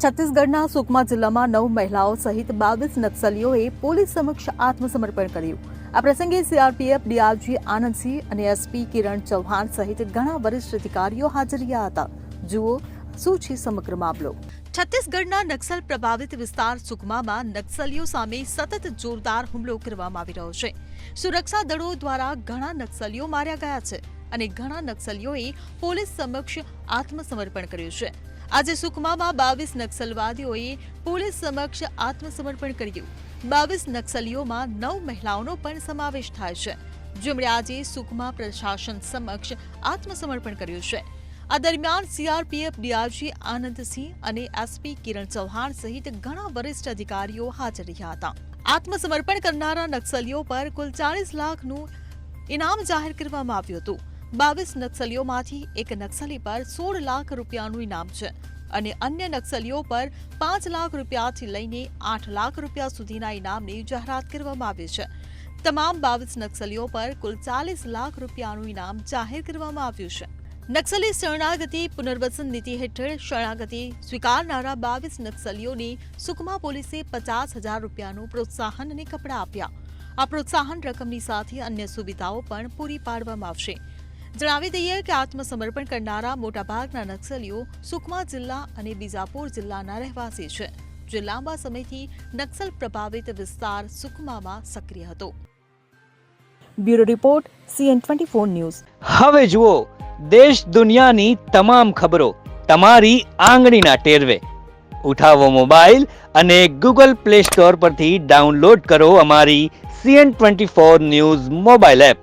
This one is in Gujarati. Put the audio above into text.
છત્તીસગઢના સુકમા જિલ્લામાં 9 મહિલાઓ સહિત 22 નક્સલીઓએ પોલીસ સમક્ષ આત્મસમર્પણ કર્યું। આ પ્રસંગે સીઆરપીએફ ડીઆરજી આનંદસિંહ અને એસપી કિરણ ચૌહાણ સહિત ઘણા વરિષ્ઠ અધિકારીઓ હાજર રહ્યા હતા। જુઓ શું છે સમગ્ર મામલો। છત્તીસગઢના નક્સલ પ્રભાવિત વિસ્તાર સુકમામાં નક્સલીઓ સામે સતત જોરદાર હુમલો કરવામાં આવી રહ્યો છે। સુરક્ષા દળો દ્વારા ઘણા નક્સલીઓ માર્યા ગયા છે અને ઘણા નક્સલીઓએ પોલીસ સમક્ષ આત્મસમર્પણ કર્યું છે। આજે સુકમામાં 22 નક્સલવાદીઓએ પોલીસ સમક્ષ આત્મસમર્પણ કર્યું। 22 નક્સલીઓમાં 9 મહિલાઓનો પણ સમાવેશ થાય છે, જેમણે આજે સુકમા પ્રશાસન સમક્ષ આત્મસમર્પણ કર્યું છે। આ દરમિયાન સીઆરપીએફ ડીઆરજી આનંદસિંહ અને એસપી કિરણ ચૌહાણ સહિત ઘણા વરિષ્ઠ અધિકારીઓ હાજર રહ્યા હતા। આત્મસમર્પણ કરનારા નક્સલીઓ પર કુલ 40 લાખનું ઇનામ જાહેર કરવામાં આવ્યું હતું। 22 નક્સલીઓમાંથી એક નક્સલી પર 16 લાખ રૂપિયાનું ઇનામ છે અને અન્ય નક્સલીઓ પર 5 લાખ રૂપિયાથી લઈને 8 લાખ રૂપિયા સુધીના ઇનામની જાહેરાત કરવામાં આવી છે। તમામ 22 નક્સલીઓ પર કુલ 40 લાખ રૂપિયાનું ઇનામ જાહેર કરવામાં આવ્યું છે। નક્સલી શરણાગતિ પુનર્વસન નીતિ હેઠળ શરણાગતિ સ્વીકારનારા 22 નક્સલીઓને સુકમા પોલીસે 50,000 રૂપિયાનું પ્રોત્સાહન અને કપડાં આપ્યા। આ પ્રોત્સાહન રકમની સાથે અન્ય સુવિધાઓ પણ પૂરી પાડવામાં આવશે। જણાવી દઈએ કે આત્મસમર્પણ કરનારા મોટાભાગના નક્સલીઓ સુકમા જિલ્લા અને બીજાપુર જિલ્લાના રહેવાસી છે, જે લાંબા સમયથી નક્સલ પ્રભાવિત વિસ્તાર સુકમામાં સક્રિય હતો। Bureau report CN24 news. હવે જુઓ દેશ દુનિયાની તમામ ખબરો તમારી આંગળીના ટેરવે। ઉઠાવો મોબાઈલ અને ગૂગલ પ્લે સ્ટોર પરથી ડાઉનલોડ કરો અમારી CN24 ન્યૂઝ મોબાઈલ એપ।